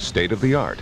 state of the art.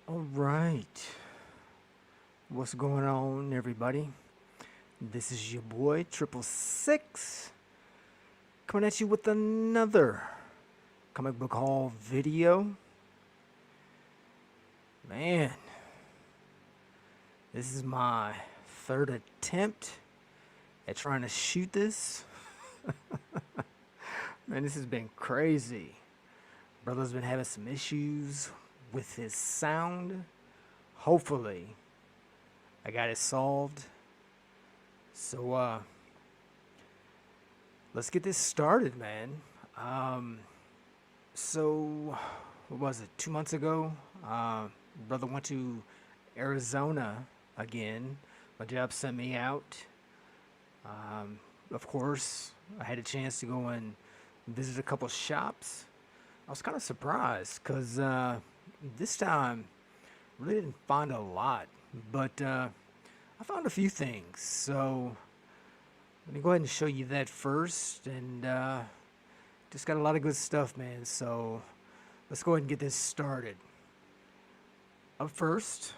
All right. What's going on, everybody? This is your boy, Triple Six, coming at you with another comic book haul video. Man, this is my third attempt at trying to shoot this. Man, this has been crazy. Brother's been having some issues with his sound. Hopefully, I got it solved. So, let's get this started, man. So, what was it? 2 months ago, brother went to Arizona again. My job sent me out. Of course, I had a chance to go and visit a couple shops. I was kind of surprised because this time I really didn't find a lot, but I found a few things. So let me go ahead and show you that first, and just got a lot of good stuff, man. So let's go ahead and get this started. Up first,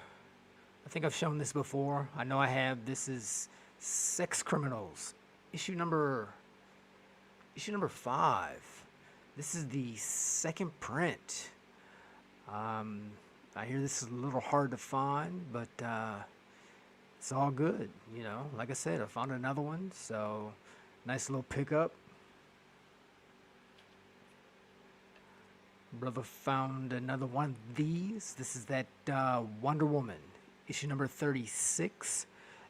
I think I've shown this before. I know I have. This is Sex Criminals, issue number 5. This is the second print. I hear this is a little hard to find, but it's all good, you know. Like I said, I found another one, so nice little pickup. Brother found another one of these. This is that Wonder Woman, issue number 36.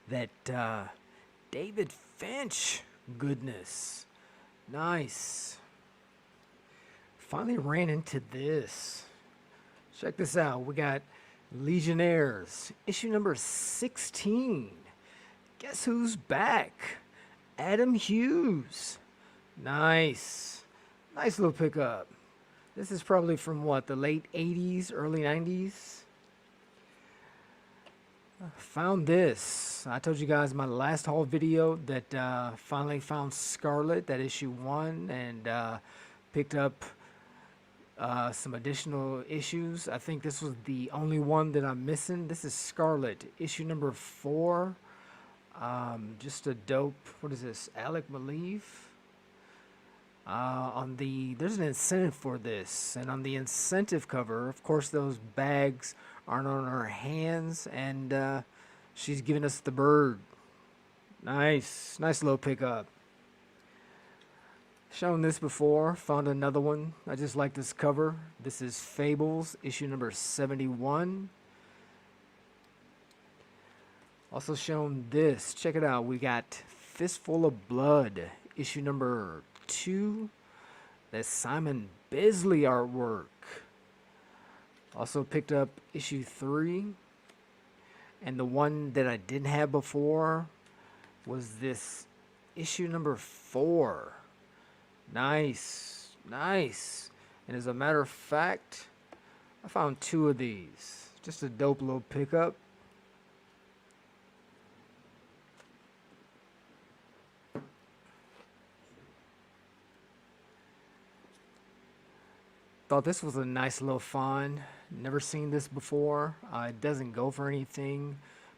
That David Finch goodness. Nice. Finally ran into this. Check this out. We got Legionnaires, issue number 16. Guess who's back? Adam Hughes. Nice. Nice little pickup. This is probably from what, the late 80s, early 90s? Found this. I told you guys in my last haul video that finally found Scarlet, that issue 1, and picked up some additional issues. I think this was the only one that I'm missing. This is Scarlet, issue number 4. Just a dope, what is this, Alec Maleev? There's an incentive for this, and on the incentive cover, of course, those bags aren't on her hands, and she's giving us the bird. Nice little pickup. Shown this before, found another one. I just like this cover. This is Fables, issue number 71. Also shown this. Check it out. We got Fistful of Blood, issue number 2. That's Simon Bisley artwork. Also picked up issue 3. And the one that I didn't have before was this issue number 4. Nice. And as a matter of fact, I found 2 of these. Just a dope little pickup. Thought this was a nice little find. Never seen this before. It doesn't go for anything,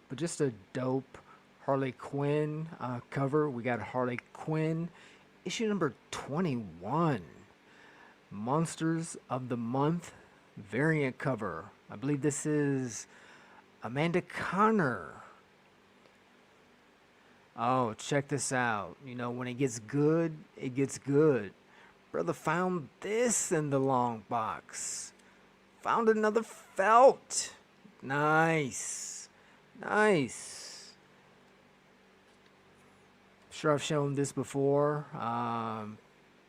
but just a dope Harley Quinn cover. We got Harley Quinn, issue number 21. Monsters of the Month variant cover. I believe this is Amanda Connor. Oh, check this out. You know, when it gets good, it gets good. Brother found this in the long box. Found another felt. Nice. Nice. Sure, I've shown this before.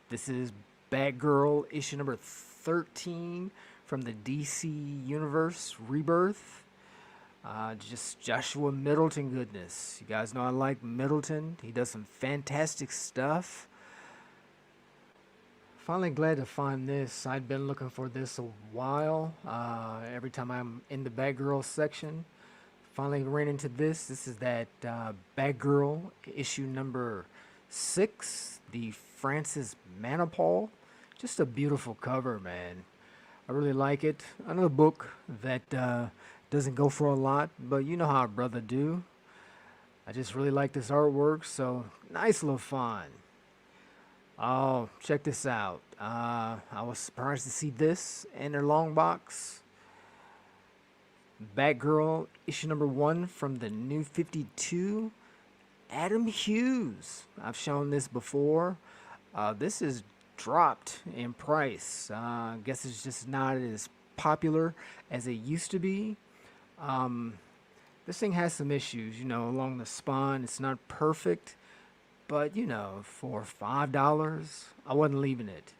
This is Batgirl issue number 13 from the DC Universe Rebirth. Just Joshua Middleton goodness. You guys know I like Middleton. He does some fantastic stuff. Finally glad to find this. I'd been looking for this a while. Every time I'm in the Batgirl section. Finally ran into this. This is that Batgirl issue number 6. The Francis Manapul. Just a beautiful cover, man. I really like it. Another book that doesn't go for a lot, but you know how a brother do. I just really like this artwork, so nice little find. Oh, check this out. I was surprised to see this in their long box. Batgirl issue number 1 from the New 52. Adam Hughes. I've shown this before. This is dropped in price. I guess it's just not as popular as it used to be. This thing has some issues, you know, along the spine. It's not perfect, but you know, for $5, I wasn't leaving it.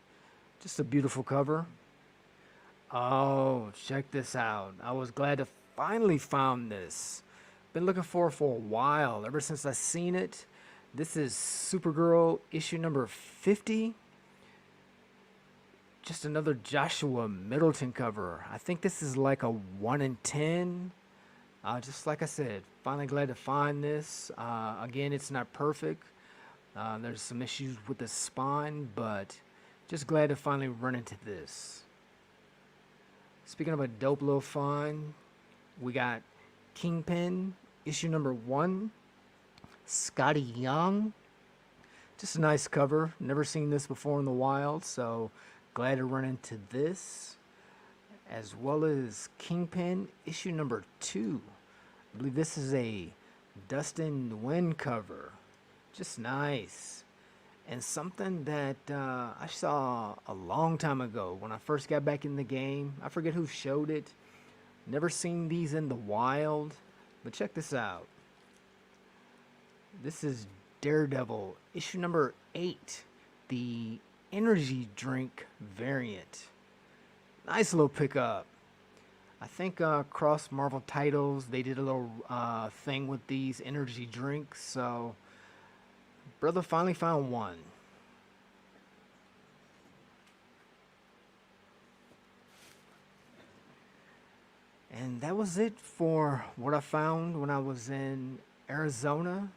Just a beautiful cover. Oh, check this out. I was glad to finally found this. Been looking for it for a while, ever since I seen it. This is Supergirl issue number 50. Just another Joshua Middleton cover. I think this is like a 1 in 10. Just like I said, finally glad to find this. Again, it's not perfect. There's some issues with the spine, but just glad to finally run into this. Speaking of a dope little find, we got Kingpin issue number 1. Scotty Young. Just a nice cover. Never seen this before in the wild, so glad to run into this, as well as Kingpin issue number 2. I believe this is a Dustin Nguyen cover. Just nice. And something that I saw a long time ago when I first got back in the game. I forget who showed it. Never seen these in the wild. But check this out. This is Daredevil issue number 8. The energy drink variant. Nice little pickup. I think across Marvel titles they did a little thing with these energy drinks, so brother finally found one. And that was it for what I found when I was in Arizona.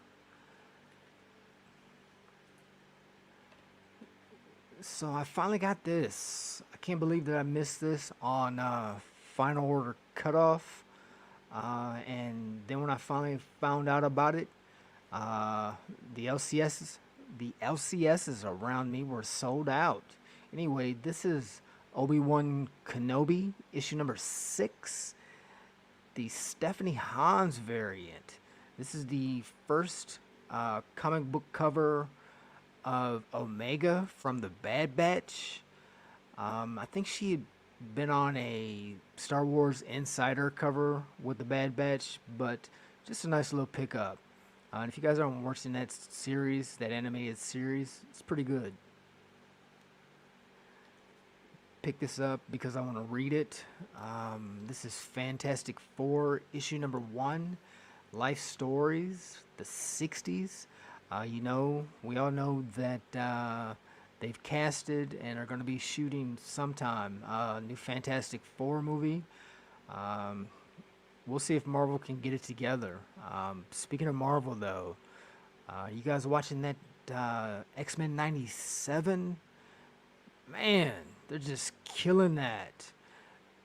So I finally got this. I can't believe that I missed this on final order cutoff. And then when I finally found out about it, the LCSs around me were sold out. Anyway, this is Obi-Wan Kenobi issue number 6, the Stephanie Hans variant. This is the first comic book cover of Omega from the Bad Batch. I think she had been on a Star Wars Insider cover with the Bad Batch, but just a nice little pickup. And if you guys aren't watching that series, that animated series, it's pretty good. Pick this up because I want to read it. This is Fantastic Four issue number 1, Life Stories, the 60s. You know, we all know that they've casted and are going to be shooting sometime a new Fantastic Four movie. We'll see if Marvel can get it together. Speaking of Marvel, though, you guys watching that X-Men 97? Man, they're just killing that.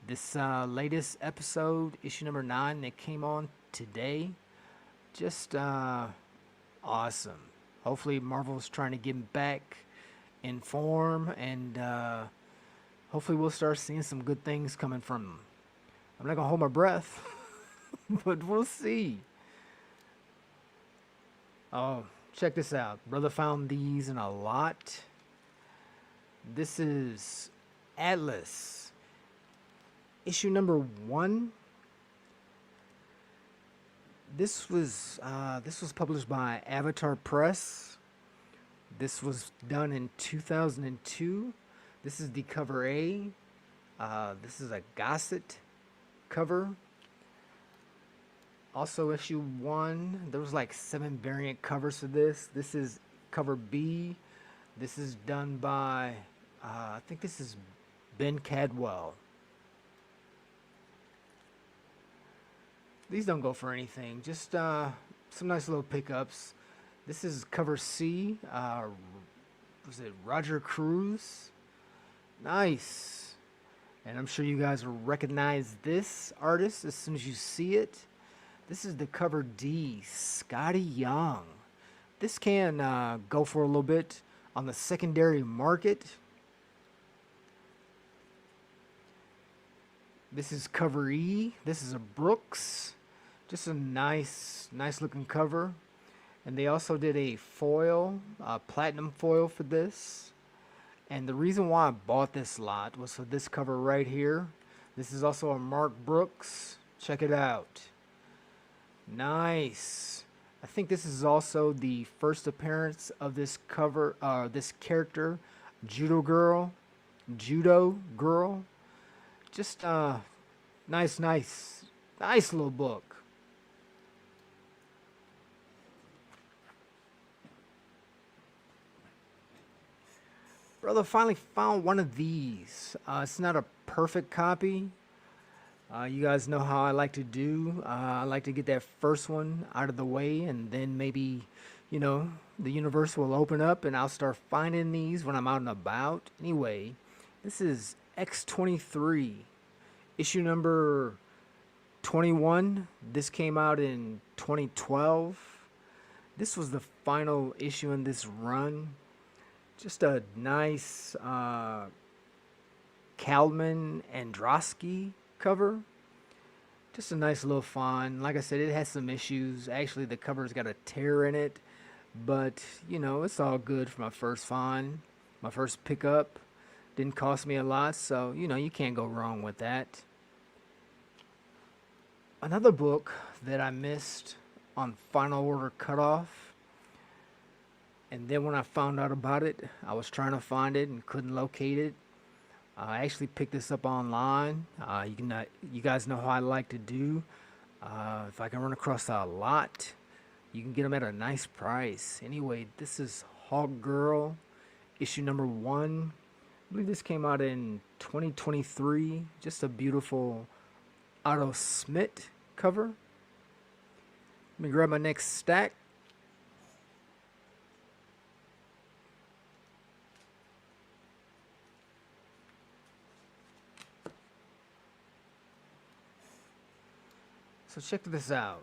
This latest episode, issue number 9, that came on today, just awesome. Hopefully, Marvel's trying to get back in form, and hopefully, we'll start seeing some good things coming from them. I'm not gonna hold my breath, but we'll see. Oh, check this out. Brother found these in a lot. This is Atlas, issue number 1. This was published by Avatar Press. This was done in 2002. This is the cover A. This is a Gossett cover. Also, issue 1. There was like 7 variant covers for this. This is cover B. This is done by, I think this is Ben Cadwell. These don't go for anything, just some nice little pickups. This is cover C. Was it Roger Cruz? Nice. And I'm sure you guys will recognize this artist as soon as you see it. This is the cover D, Scotty Young. This can go for a little bit on the secondary market. This is cover E. This is a Brooks. Just a nice looking cover. And they also did a foil, platinum foil for this. And the reason why I bought this lot was for this cover right here. This is also a Mark Brooks. Check it out. Nice. I think this is also the first appearance of this cover, this character, Judo Girl. Just nice little book. Brother finally found one of these. It's not a perfect copy. You guys know how I like to do. I like to get that first one out of the way, and then maybe, the universe will open up and I'll start finding these when I'm out and about. Anyway, this is X-23, issue number 21. This came out in 2012. This was the final issue in this run. Just a nice Kalman Androsky cover. Just a nice little fun. Like I said, it has some issues. Actually, the cover's got a tear in it. But, it's all good for my first find. My first pickup. Didn't cost me a lot, so, you can't go wrong with that. Another book that I missed on final order cutoff. And then when I found out about it, I was trying to find it and couldn't locate it. I actually picked this up online. You guys know how I like to do. If I can run across a lot, you can get them at a nice price. Anyway, this is Hawk Girl, issue number 1. I believe this came out in 2023. Just a beautiful Otto Smith cover. Let me grab my next stack. So check this out.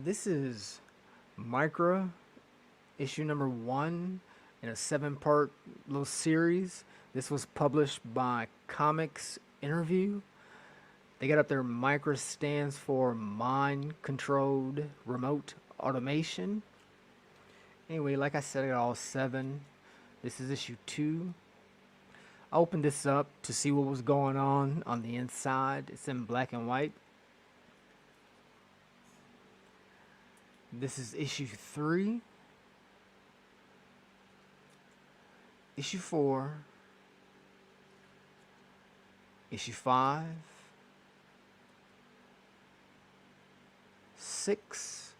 This is Micra, issue number 1 in a 7-part little series. This was published by Comics Interview. They got up there, Micra stands for Mind Controlled Remote Automation. Anyway, like I said, I got all 7. This is issue 2. I opened this up to see what was going on the inside. It's in black and white. This is issue 3, issue 4, issue 5, 6,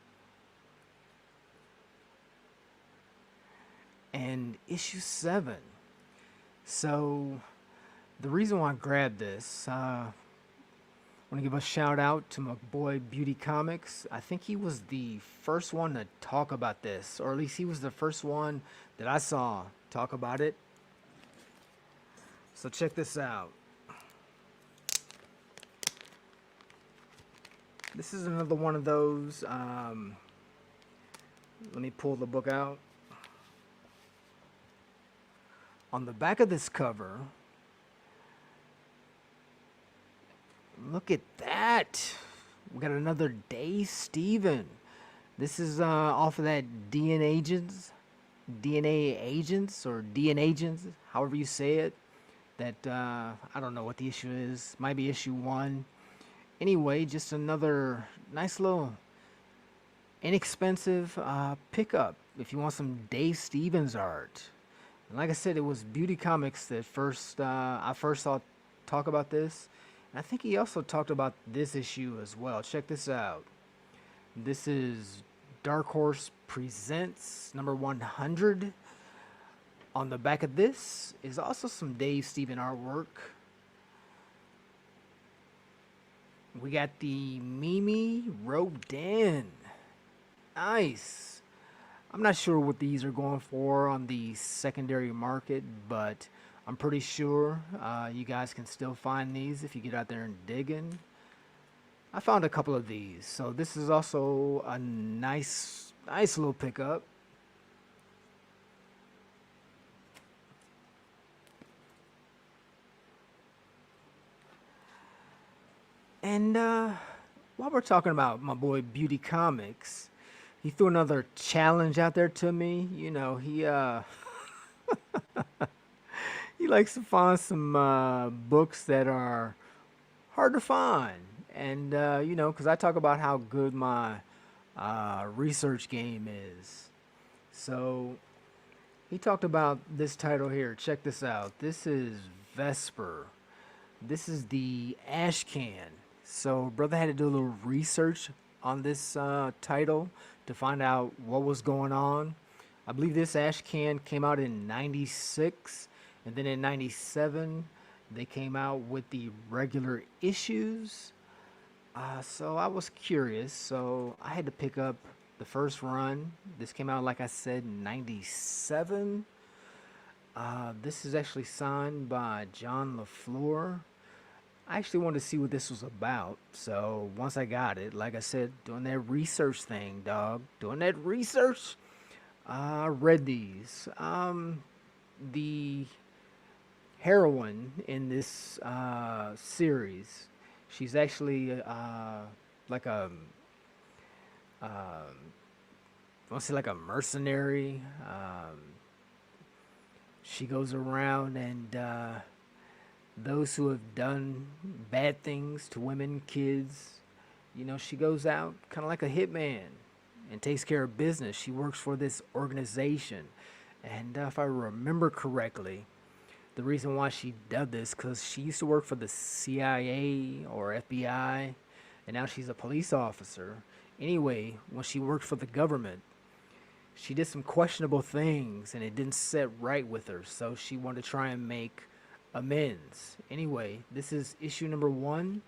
and issue 7. So the reason why I grabbed this, I want to give a shout out to my boy Beauty Comics. I think he was the first one to talk about this, or at least he was the first one that I saw talk about it. So check this out. This is another one of those. Let me pull the book out. On the back of this cover, look at that. We got another Dave Steven. This is off of that DNA agents or DNA agents, however you say it. That I don't know what the issue is. Might be issue 1. Anyway, just another nice little inexpensive pickup if you want some Dave Stevens art. And like I said, it was Beauty Comics that I first saw talk about this. And I think he also talked about this issue as well. Check this out. This is Dark Horse Presents number 100. On the back of this is also some Dave Steven artwork. We got the Mimi Rodin. Nice. I'm not sure what these are going for on the secondary market, but I'm pretty sure you guys can still find these if you get out there and digging. I found a couple of these, so this is also a nice little pickup. And while we're talking about my boy Beauty Comics, he threw another challenge out there to me. You know, he he likes to find some books that are hard to find, and you know, because I talk about how good my research game is. So he talked about this title here. Check this out. This is Vesper. This is the Ash Can. So brother had to do a little research on this title to find out what was going on. I believe this Ash Can came out in '96, and then in '97 they came out with the regular issues. So I was curious, so I had to pick up the first run. This came out, like I said, in '97. This is actually signed by John LaFleur. I actually wanted to see what this was about. So once I got it, like I said, doing that research thing, dog. Doing that research. I read these. The heroine in this series, she's actually like a, I want to say like a mercenary. She goes around and those who have done bad things to women, kids, you know, she goes out kind of like a hitman and takes care of business. She works for this organization. And if I remember correctly, the reason why she did this because she used to work for the CIA or FBI, and now she's a police officer. Anyway, when she worked for the government, she did some questionable things and it didn't set right with her, so she wanted to try and make amends. Anyway, this is issue number 1.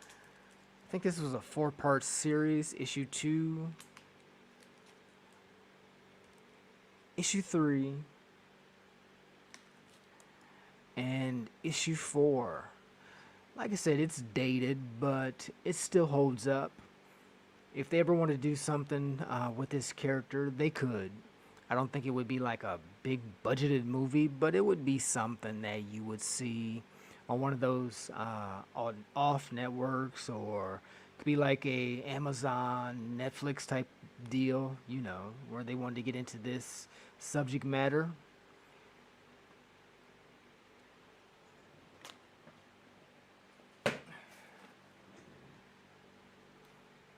I think this was a 4-part series. Issue 2, issue 3, and issue 4. Like I said, it's dated, but it still holds up. If they ever want to do something with this character, they could. I don't think it would be like a big budgeted movie, but it would be something that you would see on one of those on off networks, or it could be like a Amazon, Netflix type deal, you know, where they wanted to get into this subject matter.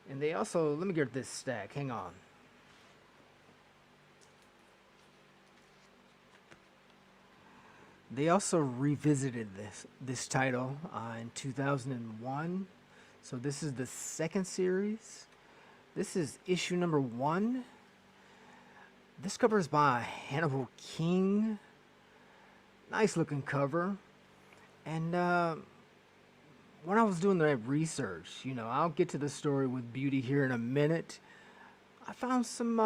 And they also, let me get this stack, hang on. They also revisited this title in 2001. So this is the second series. This is issue number 1. This cover is by Hannibal King. Nice looking cover. And when I was doing that research, you know, I'll get to the story with Beauty here in a minute. I found some.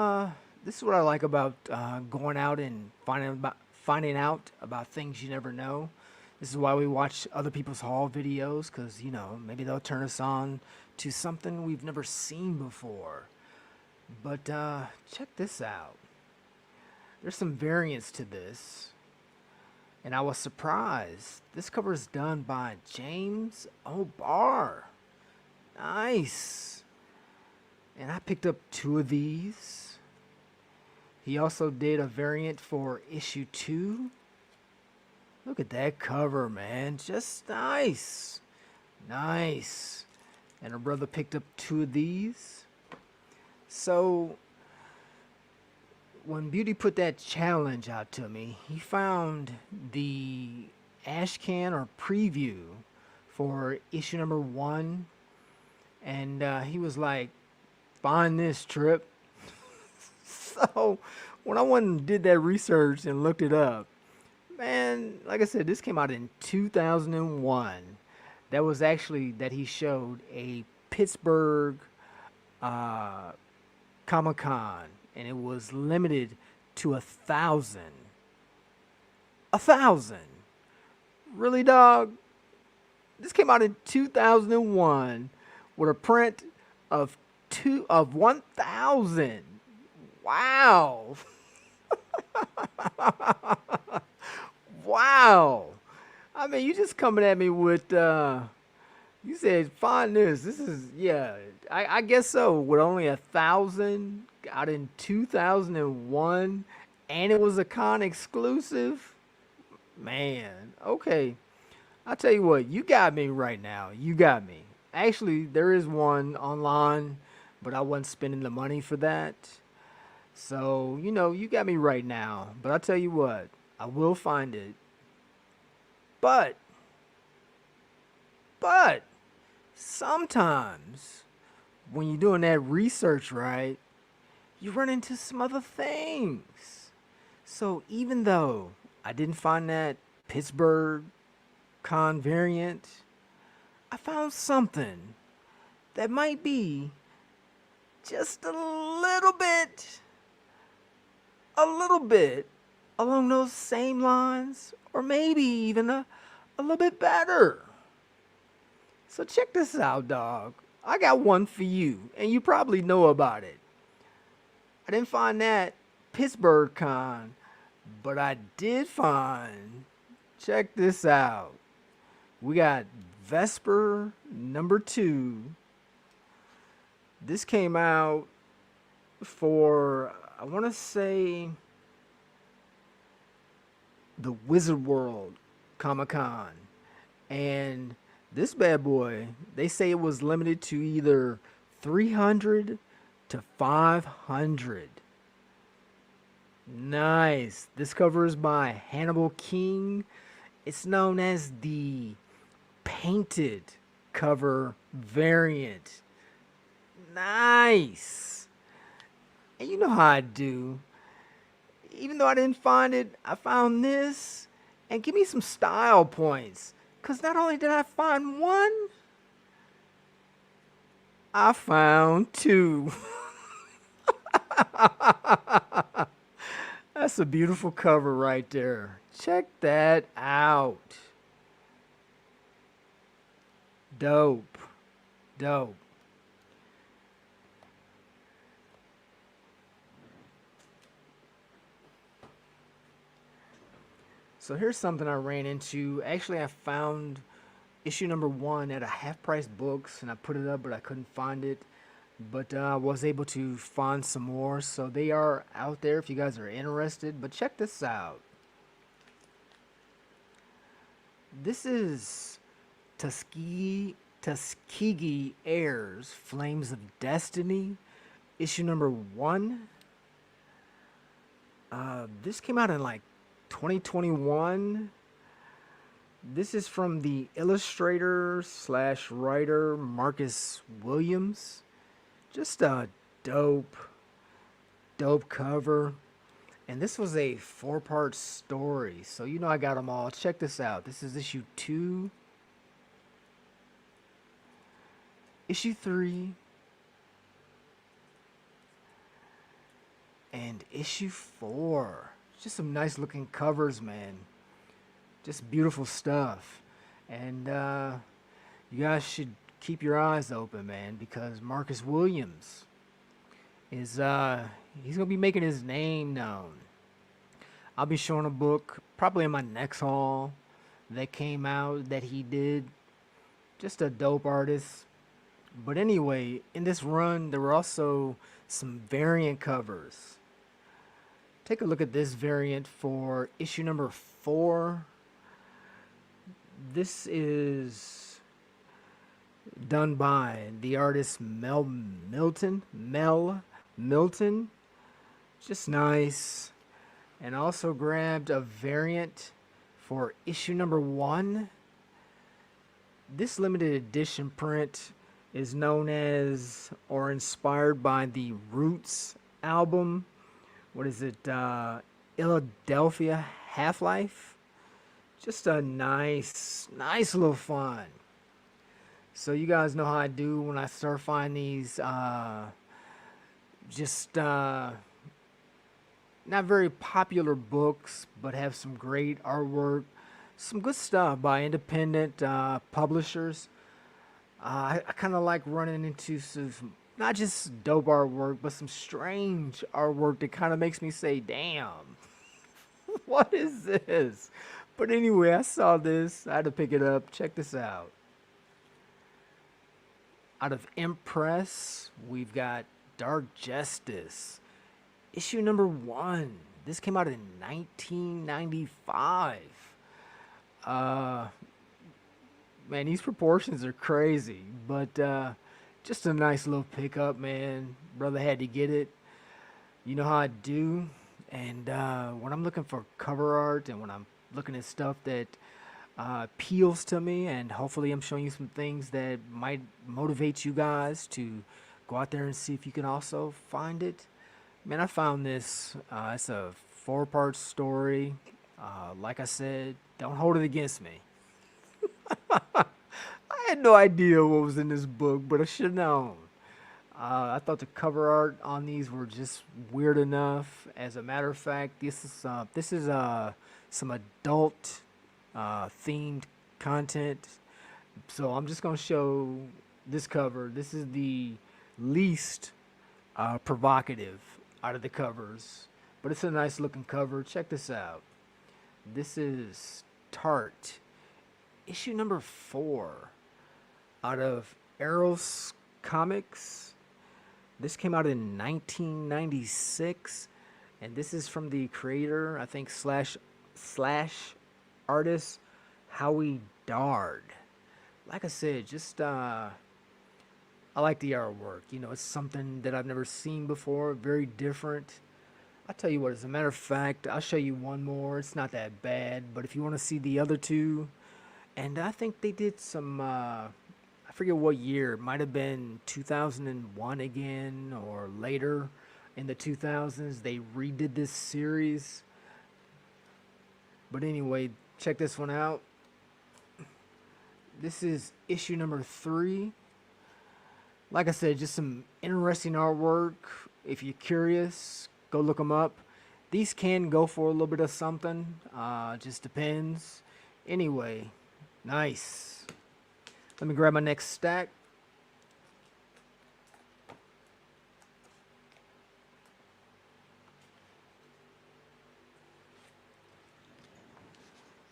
This is what I like about going out and finding out about things you never know. This is why we watch other people's haul videos, because, you know, maybe they'll turn us on to something we've never seen before. But check this out. There's some variants to this, and I was surprised. This cover is done by James O'Barr. Nice. And I picked up 2 of these. He also did a variant for issue 2. Look at that cover, man. Just nice. Nice. And her brother picked up 2 of these. So when Beauty put that challenge out to me, he found the ashcan or preview for issue number 1, and he was like, "Find this, Trip." So when I went and did that research and looked it up, man, like I said, this came out in 2001. That was actually that he showed a Pittsburgh Comic-Con, and it was limited to 1,000. 1,000. Really, dog? This came out in 2001 with a print of 1,000. Wow. Wow. I mean, you just coming at me with you said find this. This is, yeah, I guess so. With only 1,000 out in 2001, and it was a con exclusive. Man, okay. I'll tell you what, you got me right now. You got me. Actually, there is one online, but I wasn't spending the money for that. So, you know, you got me right now. But I'll tell you what, I will find it. But sometimes when you're doing that research, right, you run into some other things. So even though I didn't find that Pittsburgh con variant, I found something that might be just a little bit along those same lines, or maybe even a little bit better. So check this out, dog. I got one for you, and you probably know about it. I didn't find that Pittsburgh con, but I did find, check this out. We got Vesper number 2. This came out for, I want to say, the Wizard World Comic Con. And this bad boy, they say it was limited to either 300 to 500. Nice. This cover is by Hannibal King. It's known as the painted cover variant. Nice. And you know how I do. Even though I didn't find it, I found this. And give me some style points. Because not only did I find one, I found 2. That's a beautiful cover right there. Check that out. Dope. Dope. So here's something I ran into. Actually, I found issue number 1 at a Half Price Books, and I put it up, but I couldn't find it. But I was able to find some more, so they are out there if you guys are interested. But check this out. This is Tuskegee Airs Flames of Destiny, issue number 1. This came out in like 2021. This is from the illustrator / writer Marcus Williams. Just a dope cover. And this was a 4-part story. So you know I got them all. Check this out. This is issue 2. Issue 3. And issue 4. Just some nice looking covers, man. Just beautiful stuff. And you guys should keep your eyes open, man, because Marcus Williams is he's gonna be making his name known. I'll be showing a book probably in my next haul that came out that he did. Just a dope artist. But anyway, in this run, there were also some variant covers. Take a look at this variant for issue number 4. This is done by the artist Mel Milton. Mel Milton. Just nice. And I also grabbed a variant for issue number 1. This limited edition print is known as or inspired by the Roots album. What is it? Philadelphia Half-Life. Just a nice little fun. So you guys know how I do when I start finding these just not very popular books, but have some great artwork, some good stuff by independent publishers. I kind of like running into some, not just dope artwork, but some strange artwork that kind of makes me say, damn, what is this? But anyway, I saw this. I had to pick it up. Check this out. Out of Impress, we've got Dark Justice, issue number 1. This came out in 1995. Man, these proportions are crazy, but just a nice little pickup, man. Brother had to get it. You know how I do. And when I'm looking for cover art and when I'm looking at stuff that appeals to me, and hopefully I'm showing you some things that might motivate you guys to go out there and see if you can also find it. Man, I found this. It's a 4-part story. Like I said, don't hold it against me. I had no idea what was in this book, but I should have known. I thought the cover art on these were just weird enough. As a matter of fact, this is some adult themed content. So I'm just gonna show this cover. This is the least provocative out of the covers, but it's a nice looking cover. Check this out. This is Tart, issue number 4, out of Eros Comics. This came out in 1996, and this is from the creator, I think, slash artist, Howie Dard. Like I said, just I like the artwork. You know, it's something that I've never seen before, very different. I'll tell you what, as a matter of fact, I'll show you one more. It's not that bad, but if you want to see the other two, and I think they did some, I forget what year, it might have been 2001 again, or later in the 2000s, they redid this series. But anyway, check this one out. This is issue number 3. Like I said, just some interesting artwork. If you're curious, go look them up. These can go for a little bit of something. Just depends. Anyway, nice. Let me grab my next stack.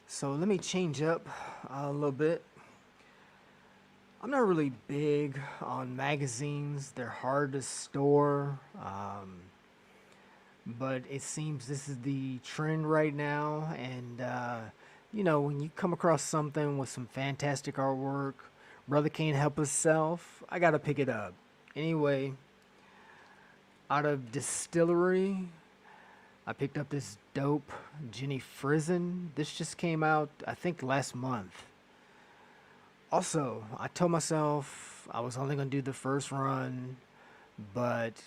So let me change up a little bit. I'm not really big on magazines. They're hard to store. But it seems this is the trend right now. And, you know, when you come across something with some fantastic artwork, brother can't help himself. I got to pick it up. Anyway, out of Distillery, I picked up this dope Jenny Frizen. This just came out, I think, last month. Also, I told myself I was only going to do the first run, but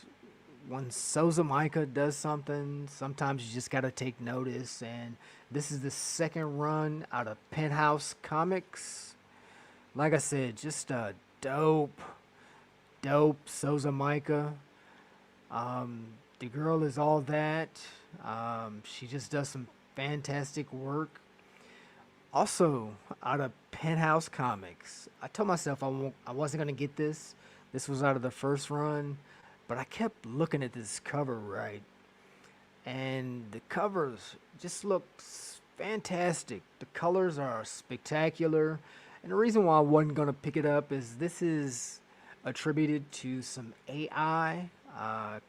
when Souza Micah does something, sometimes you just got to take notice. And this is the second run out of Penthouse Comics. Like I said, just a dope Souza Micah. The girl is all that. She just does some fantastic work. Also, out of Penthouse Comics, I told myself I wasn't gonna get this. This was out of the first run, but I kept looking at this cover right, and the covers just looks fantastic. The colors are spectacular, and the reason why I wasn't gonna pick it up is this is attributed to some AI,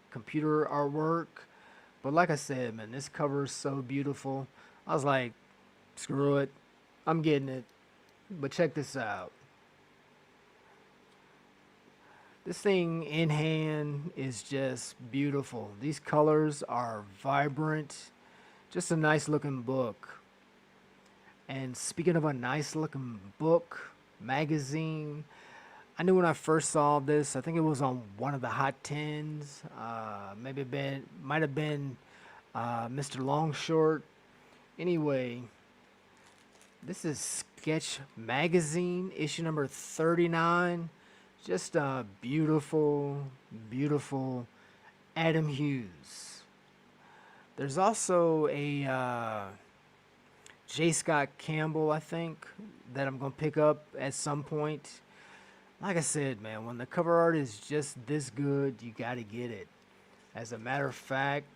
computer artwork. But like I said, man, this cover is so beautiful. I was like, screw it, I'm getting it. But check this out. This thing in hand is just beautiful. These colors are vibrant. Just a nice looking book. And speaking of a nice looking book, magazine, I knew when I first saw this, I think it was on one of the Hot Tens. Might have been Mr. Longshort. Anyway, this is Sketch Magazine, issue number 39. Just a beautiful, beautiful Adam Hughes. There's also a J. Scott Campbell, I think, that I'm going to pick up at some point. Like I said, man, when the cover art is just this good, you got to get it. As a matter of fact,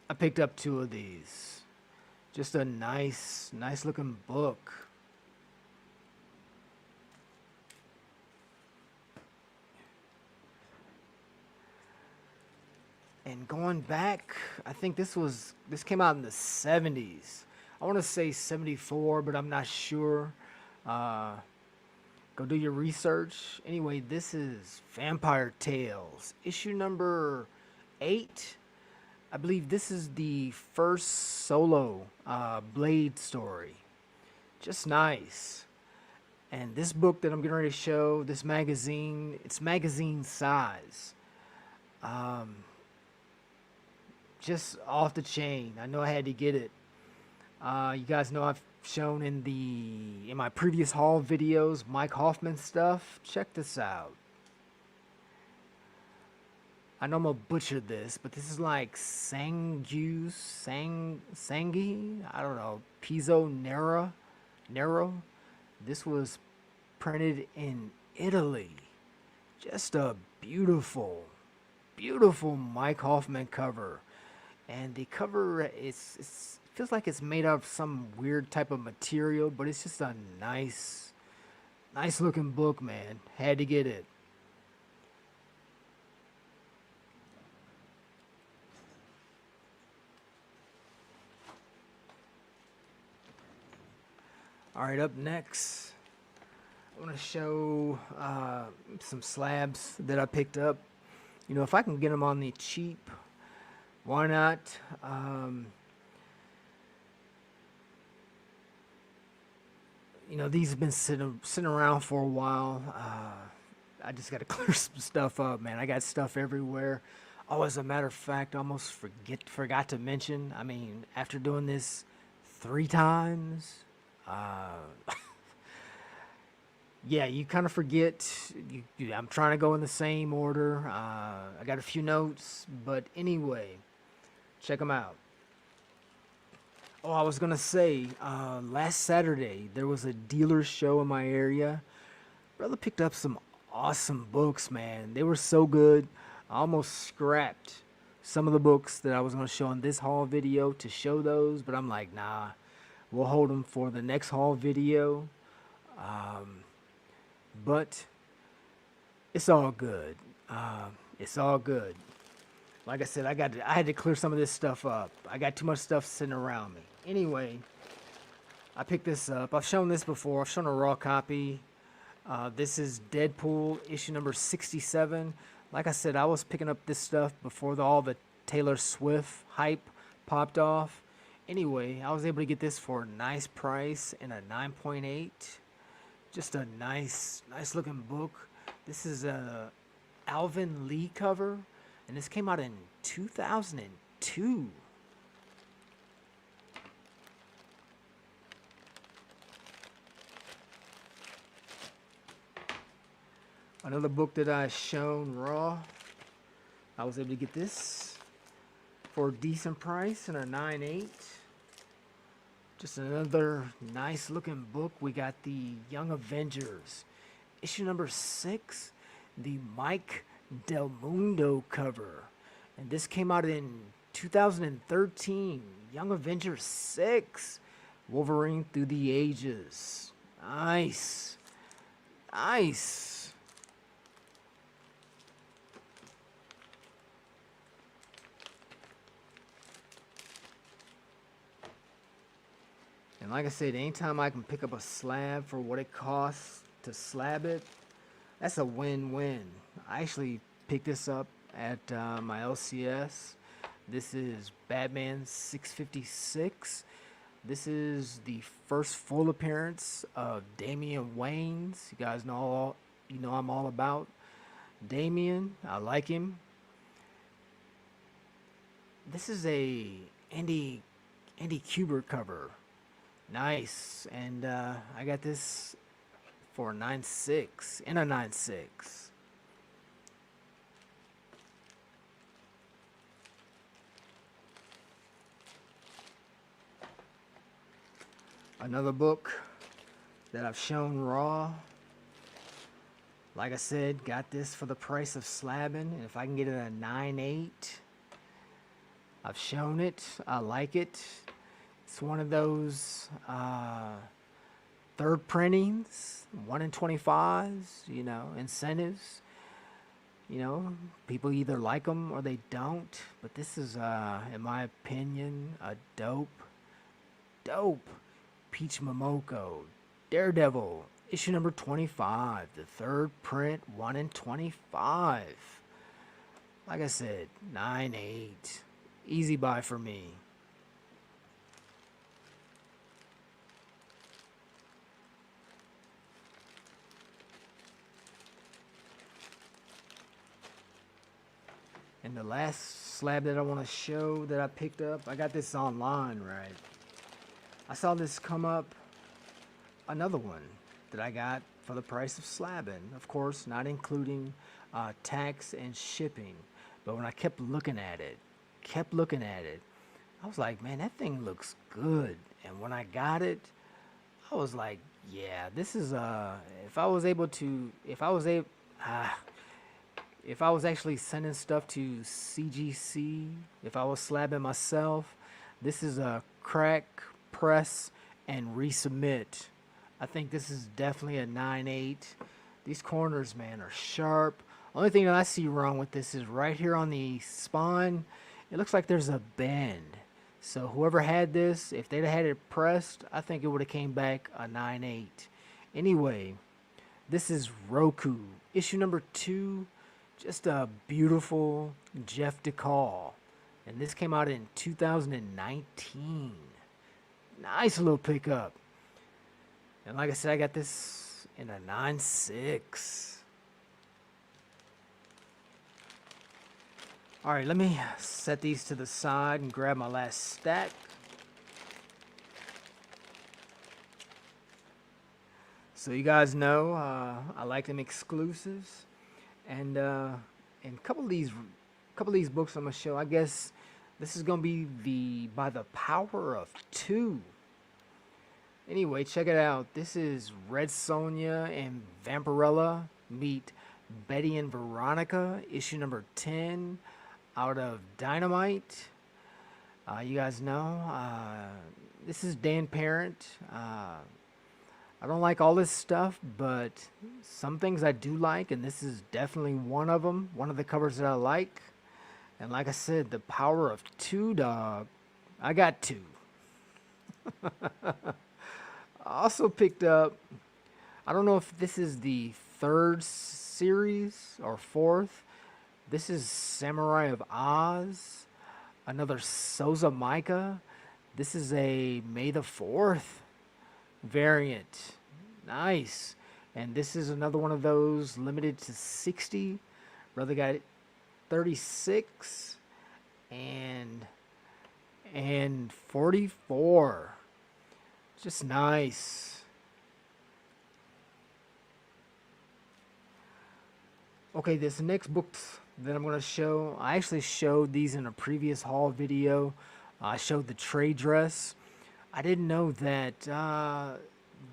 I picked up two of these. Just a nice looking book. And going back, I think this came out in the 70s. I want to say 74, but I'm not sure. Uh, Go do your research. Anyway, this is Vampire Tales, issue number 8. I believe this is the first solo Blade story. Just nice. And this book that I'm getting ready to show, this magazine, it's magazine size. Um, just off the chain. I know I had to get it. You guys know I've shown in my previous haul videos Mike Hoffman stuff. Check this out. I know I'm gonna butcher this, but this is like Sangi. I don't know, Pizzo Nero. This was printed in Italy. Just a beautiful, beautiful Mike Hoffman cover. And the cover is feels like it's made of some weird type of material, but it's just a nice looking book, man. Had to get it. All right, up next, I want to show some slabs that I picked up. You know, if I can get them on the cheap, why not? You know, these have been sitting around for a while. I just got to clear some stuff up, man. I got stuff everywhere. Oh, as a matter of fact, I almost forgot to mention. I mean, after doing this 3 times, uh, yeah, you kind of forget. I'm trying to go in the same order. I got a few notes, but anyway, check them out. Oh, I was gonna say, last Saturday there was a dealer show in my area. Brother picked up some awesome books, man. They were so good. I almost scrapped some of the books that I was gonna show in this haul video to show those, but I'm like, nah, we'll hold them for the next haul video. Um, but it's all good. It's all good. Like I said, I had to clear some of this stuff up. I got too much stuff sitting around me. Anyway, I picked this up. I've shown this before. I've shown a raw copy. This is Deadpool issue number 67. Like I said, I was picking up this stuff before all the Taylor Swift hype popped off. Anyway, I was able to get this for a nice price and a 9.8. Just a nice looking book. This is a Alvin Lee cover, and this came out in 2002. Another book that I shown raw. I was able to get this for a decent price and a 9.8. Just another nice looking book. We got the Young Avengers, issue number 6, the Mike Del Mundo cover. And this came out in 2013. Young Avengers 6, Wolverine Through the Ages. Nice. Nice. And like I said, anytime I can pick up a slab for what it costs to slab it, that's a win-win. I actually picked this up at my LCS. This is Batman 656. This is the first full appearance of Damian Wayans. You guys know I'm all about Damian. I like him. This is a Andy Kubert cover. Nice. And I got this for a 9.6 and a 9.6. Another book that I've shown raw. Like I said, got this for the price of slabbing. And if I can get it a 9.8, I've shown it. I like it. It's one of those third printings, 1 in 25s, incentives. People either like them or they don't. But this is, in my opinion, a dope Peach Momoko Daredevil, issue number 25, the third print, 1 in 25. Like I said, 9.8. Easy buy for me. And the last slab that I want to show that I picked up, I got this online, right? I saw this come up, another one that I got for the price of slabbing. Of course, not including tax and shipping. But when I kept looking at it, I was like, man, that thing looks good. And when I got it, I was like, yeah, this is if I was actually sending stuff to CGC, if I was slabbing myself, this is a crack, press, and resubmit. I think this is definitely a 9.8. These corners, man, are sharp. Only thing that I see wrong with this is right here on the spine, it looks like there's a bend. So whoever had this, if they'd had it pressed, I think it would have came back a 9.8. Anyway, this is Roku, issue number 2. Just a beautiful Jeff DeCall. And this came out in 2019. Nice little pickup. And like I said, I got this in a 9.6. All right, let me set these to the side and grab my last stack. So you guys know I like them exclusives. And a couple of these books I'm gonna show, I guess this is gonna be By the Power of Two. Anyway, check it out. This is Red Sonja and Vampirella meet Betty and Veronica, issue number 10, out of Dynamite. You guys know this is Dan Parent. I don't like all this stuff, but some things I do like, and this is definitely one of them. One of the covers that I like. And like I said, the power of two, dog. I got two. I also picked up, I don't know if this is the third series or fourth. This is Samurai of Oz. Another Souza Micah. This is a May the 4th variant. Nice. And this is another one of those limited to 60. Brother got 36 and 44. Just nice. Okay, this next book that I'm going to show, I actually showed these in a previous haul video. I showed the trade dress. I didn't know that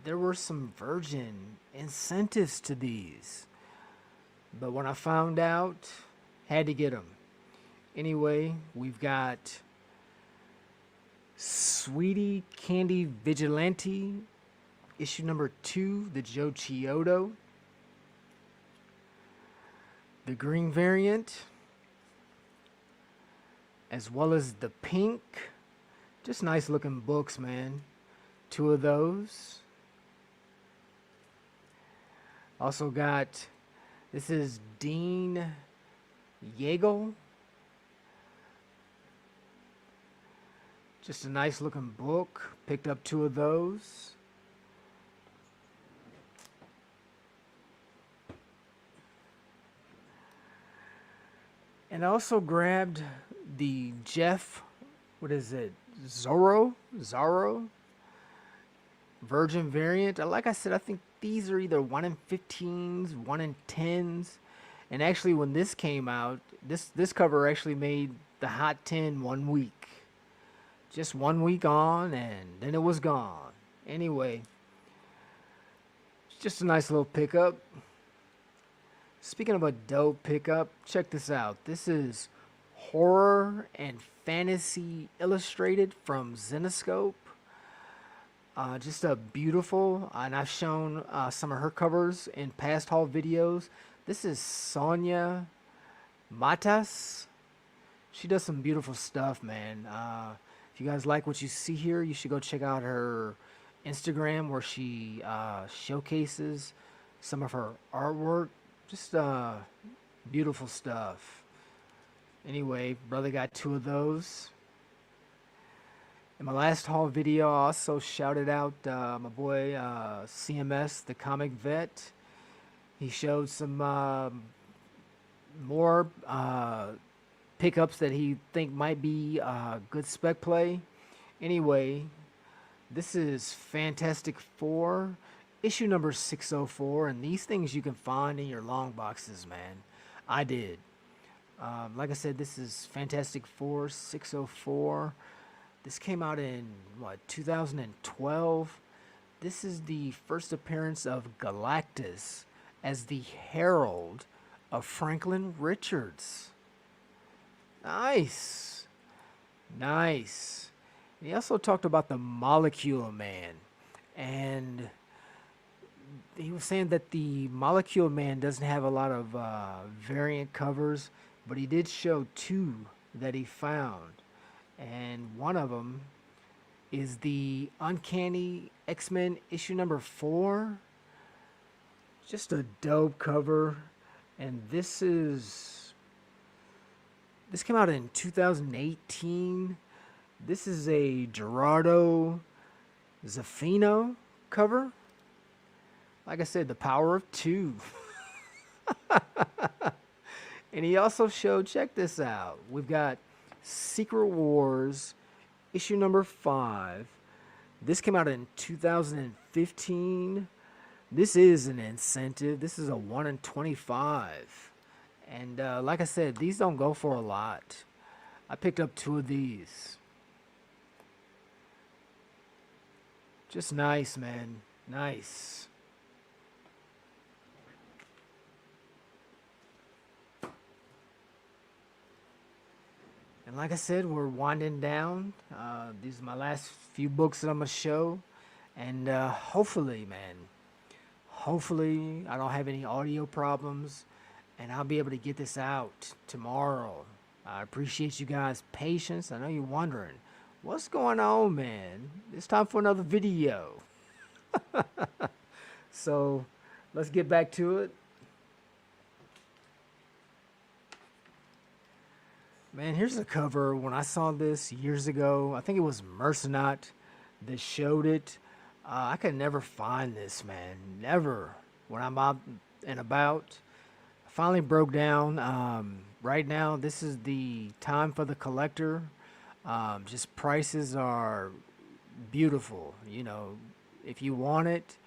there were some Virgin incentives to these, but when I found out, had to get them. Anyway, we've got Sweetie Candy Vigilante, issue number 2, the Joe Chiodo, the green variant, as well as the pink. Just nice looking books, man. 2 of those. Also got, this is Dean Yeagle. Just a nice looking book. Picked up 2 of those. And I also grabbed the Jeff, what is it? Zorro Virgin variant. Like I said, I think these are either 1 in 15s, 1 in 10s. And actually, when this came out, this cover actually made the Hot 10 1 week. Just 1 week on, and then it was gone. Anyway, it's just a nice little pickup. Speaking of a dope pickup, check this out. This is Horror and Fantasy Illustrated from Zenescope. Just a beautiful, and I've shown some of her covers in past haul videos. This is Sonia Matas. She does some beautiful stuff, man. If you guys like what you see here, you should go check out her Instagram where she showcases some of her artwork. Just beautiful stuff. Anyway, brother got 2 of those. In my last haul video, I also shouted out my boy CMS, the comic vet. He showed some more pickups that he think might be good spec play. Anyway, this is Fantastic Four, issue number 604, and these things you can find in your long boxes, man. I did. Like I said, this is Fantastic Four 604. This came out in, what, 2012? This is the first appearance of Galactus as the Herald of Franklin Richards. Nice. Nice. And he also talked about the Molecule Man. And he was saying that the Molecule Man doesn't have a lot of variant covers, but he did show 2 that he found. And one of them is the Uncanny X-Men issue number 4. Just a dope cover. And this came out in 2018. This is a Gerardo Zaffino cover. Like I said, the power of 2. And he also showed, check this out. We've got Secret Wars issue number 5. This came out in 2015. This is an incentive. This is a 1 in 25. And like I said, these don't go for a lot. I picked up 2 of these. Just nice, man. Nice. And like I said, we're winding down. These are my last few books that I'm going to show. And hopefully, man, hopefully I don't have any audio problems. And I'll be able to get this out tomorrow. I appreciate you guys' patience. I know you're wondering, what's going on, man? It's time for another video. So let's get back to it. Man, here's the cover. When I saw this years ago, I think it was Mercenaut that showed it. I could never find this, man. Never. When I'm out and about. I finally broke down. Right now, this is the time for the collector. Just prices are beautiful. You know, if you want it,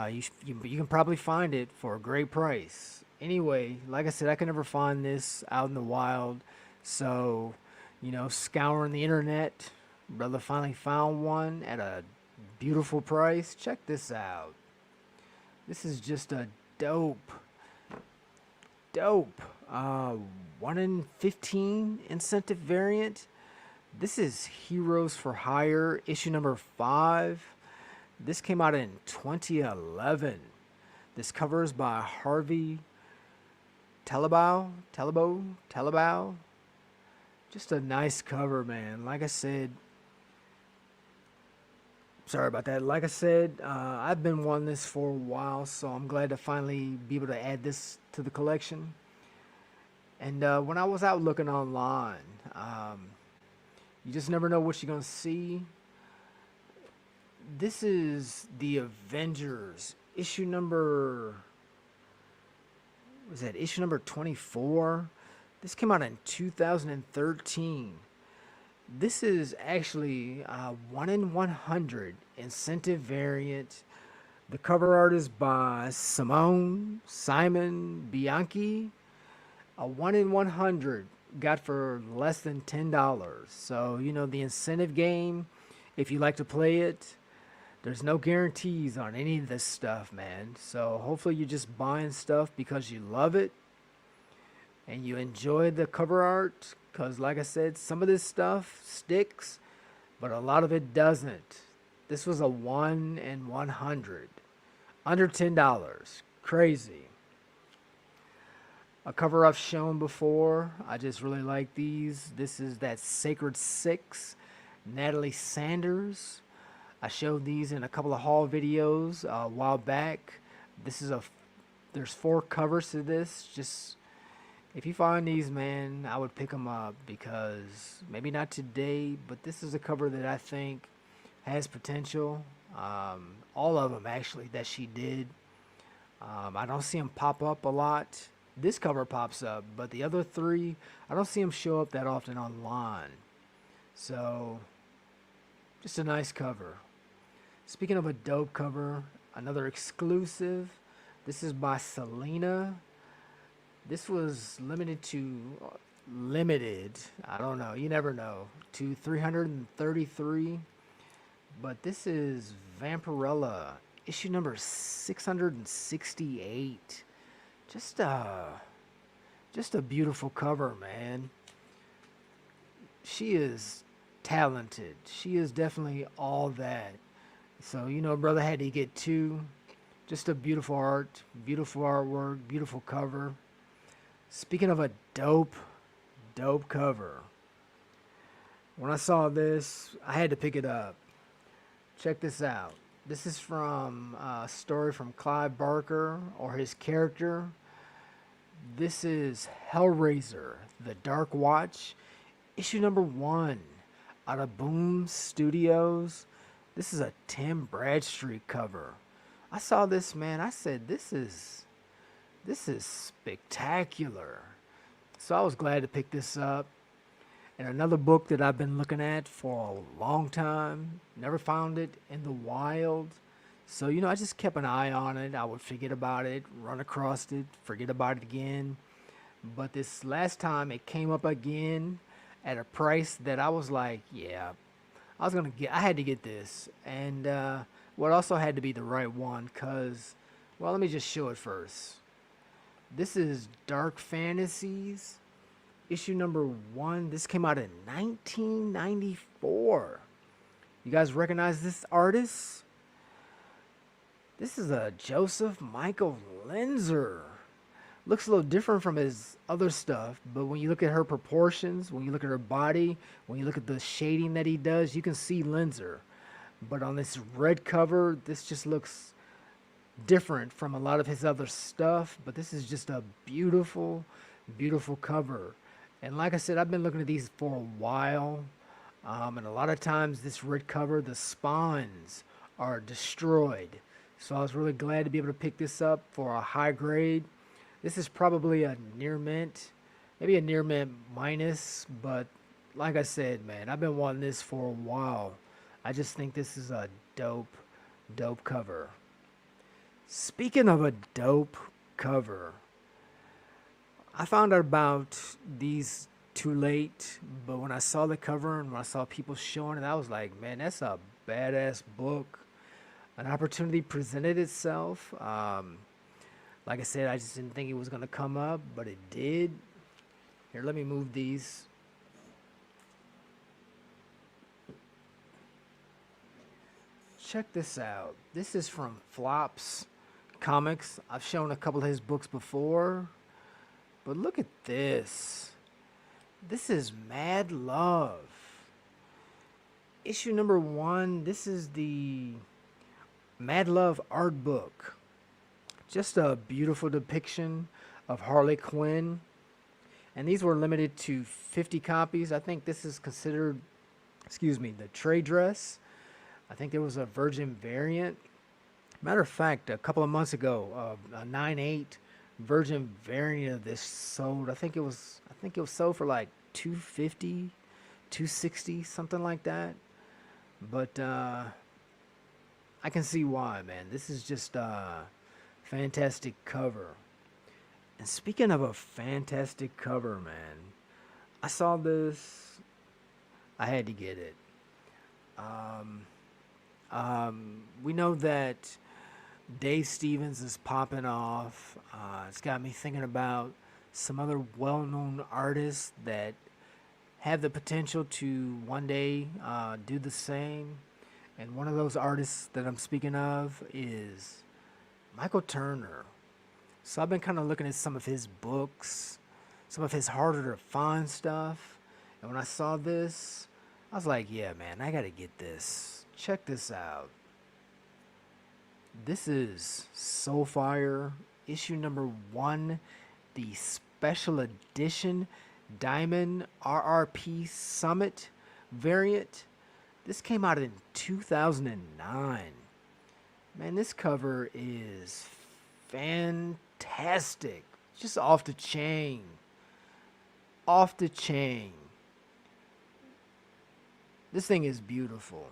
you can probably find it for a great price. Anyway, like I said, I could never find this out in the wild. So, you know, scouring the internet, Brother finally found one at a beautiful price. Check this out. This is just a dope, uh, 1 in 15 incentive variant. This is Heroes for Hire, issue number 5. This came out in 2011. This cover is by Harvey Talibou. Just a nice cover, man. Like I said, sorry about that. Like I said, I've been wanting this for a while, so I'm glad to finally be able to add this to the collection. And when I was out looking online, you just never know what you're going to see. This is the Avengers, issue number, was that issue number 24? This came out in 2013. This is actually 1 in 100 incentive variant. The cover art is by Simon Bianchi. A 1 in 100 got for less than $10. So, you know, the incentive game, if you like to play it, there's no guarantees on any of this stuff, man. So hopefully you're just buying stuff because you love it and you enjoy the cover art. Because like I said, some of this stuff sticks, but a lot of it doesn't. This was a 1 in 100. Under $10. Crazy. A cover I've shown before. I just really like these. This is that Sacred Six, Natalie Sanders. I showed these in a couple of haul videos a while back. There's 4 covers to this. Just, if you find these, man, I would pick them up because maybe not today, but this is a cover that I think has potential. All of them actually that she did. I don't see them pop up a lot. This cover pops up, but the other 3, I don't see them show up that often online. So, just a nice cover. Speaking of a dope cover, another exclusive. This is by Selena. This was limited, I don't know, you never know, to 333. But this is Vampirella, issue number 668. Just a beautiful cover, man. She is talented. She is definitely all that. So, you know, brother had to get 2. Just a beautiful art, beautiful artwork, beautiful cover. Speaking of a dope cover. When I saw this, I had to pick it up. Check this out. This is from a story from Clive Barker, or his character. This is Hellraiser, The Dark Watch, issue number 1, out of Boom Studios. This is a Tim Bradstreet cover. I saw this, man. I said, this is spectacular. So I was glad to pick this up. And another book that I've been looking at for a long time, never found it in the wild. So, you know, I just kept an eye on it. I would forget about it, run across it, forget about it again. But this last time it came up again at a price that I was like, yeah, I had to get this. And what also had to be the right one, because, well, let me just show it first. This is Dark Fantasies, issue number 1. This came out in 1994. You guys recognize this artist? This is a Joseph Michael Lenzer. Looks a little different from his other stuff, but when you look at her proportions, when you look at her body, when you look at the shading that he does, you can see Lenzer. But on this red cover, this just looks different from a lot of his other stuff. But this is just a beautiful, beautiful cover. And like I said, I've been looking at these for a while. And a lot of times this red cover, the spawns are destroyed. So I was really glad to be able to pick this up for a high grade. This is probably a near mint, maybe a near mint minus, but like I said, man, I've been wanting this for a while. I just think this is a dope cover. Speaking of a dope cover, I found out about these too late. But when I saw the cover and when I saw people showing it, I was like, man, that's a badass book. An opportunity presented itself. Like I said, I just didn't think it was going to come up, but it did. Here, let me move these. Check this out. This is from Flops Comics. I've shown a couple of his books before, but look at this. This is Mad Love. Issue number 1. This is the Mad Love art book. Just a beautiful depiction of Harley Quinn. And these were limited to 50 copies. I think this is considered, the trade dress. I think there was a Virgin variant. Matter of fact, a couple of months ago, a 9/8 Virgin variant of this sold. I think it was sold for like $250, $260, something like that. But I can see why, man. This is just a fantastic cover. And speaking of a fantastic cover, man, I saw this. I had to get it. We know that Dave Stevens is popping off. It's got me thinking about some other well-known artists that have the potential to one day do the same. And one of those artists that I'm speaking of is Michael Turner. So I've been kind of looking at some of his books, some of his harder to find stuff. And when I saw this, I was like, yeah, man, I got to get this. Check this out. This is Soulfire, issue number 1, the special edition Diamond RRP Summit variant. This came out in 2009. Man, this cover is fantastic. Just off the chain. Off the chain. This thing is beautiful.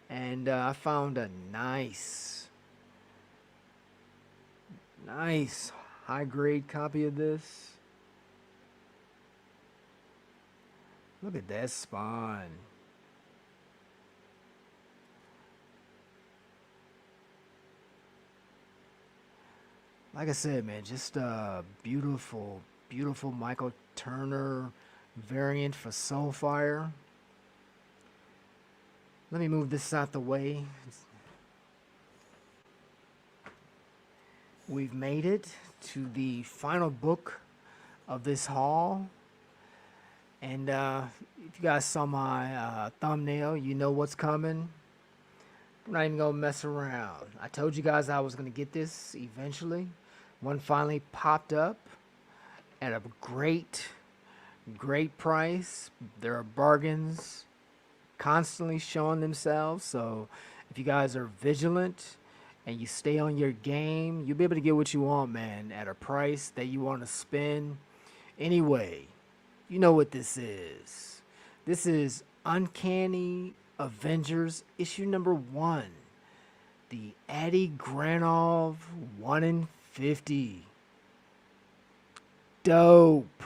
And I found a nice high-grade copy of this. Look at that spine. Like I said, man, just a beautiful, beautiful Michael Turner variant for Soulfire. Let me move this out the way. We've made it to the final book of this haul. And if you guys saw my thumbnail, you know what's coming. I'm not even going to mess around. I told you guys I was going to get this eventually. One finally popped up at a great price. There are bargains constantly showing themselves, so if you guys are vigilant and you stay on your game, you'll be able to get what you want, man, at a price that you want to spend. Anyway, you know what this is. This is Uncanny Avengers issue number 1, the Adi Granov 1 in 50. Dope.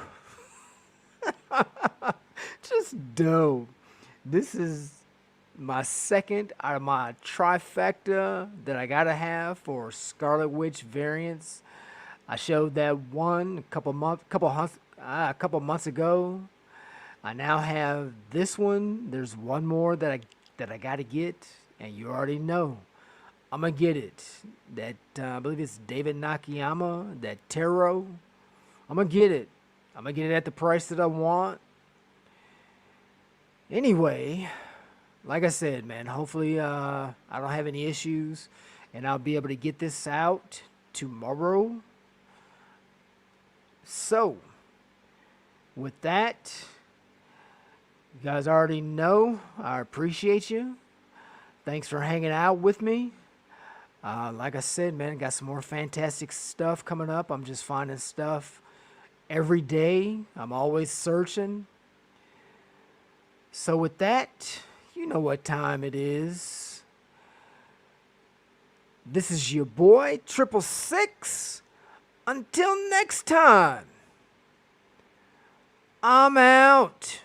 Just dope. This is my second out of my trifecta that I gotta have for Scarlet Witch variants. I showed that one a couple months ago. I now have this one. There's one more that I gotta get, and you already know I'm gonna get it. That I believe it's David Nakayama, that Tarot. I'm gonna get it. I'm gonna get it at the price that I want. Anyway, like I said, man, hopefully I don't have any issues and I'll be able to get this out tomorrow. So, with that, you guys already know I appreciate you. Thanks for hanging out with me. Like I said, man, got some more fantastic stuff coming up. I'm just finding stuff every day. I'm always searching. So with that, you know what time it is. This is your boy, 666. Until next time, I'm out.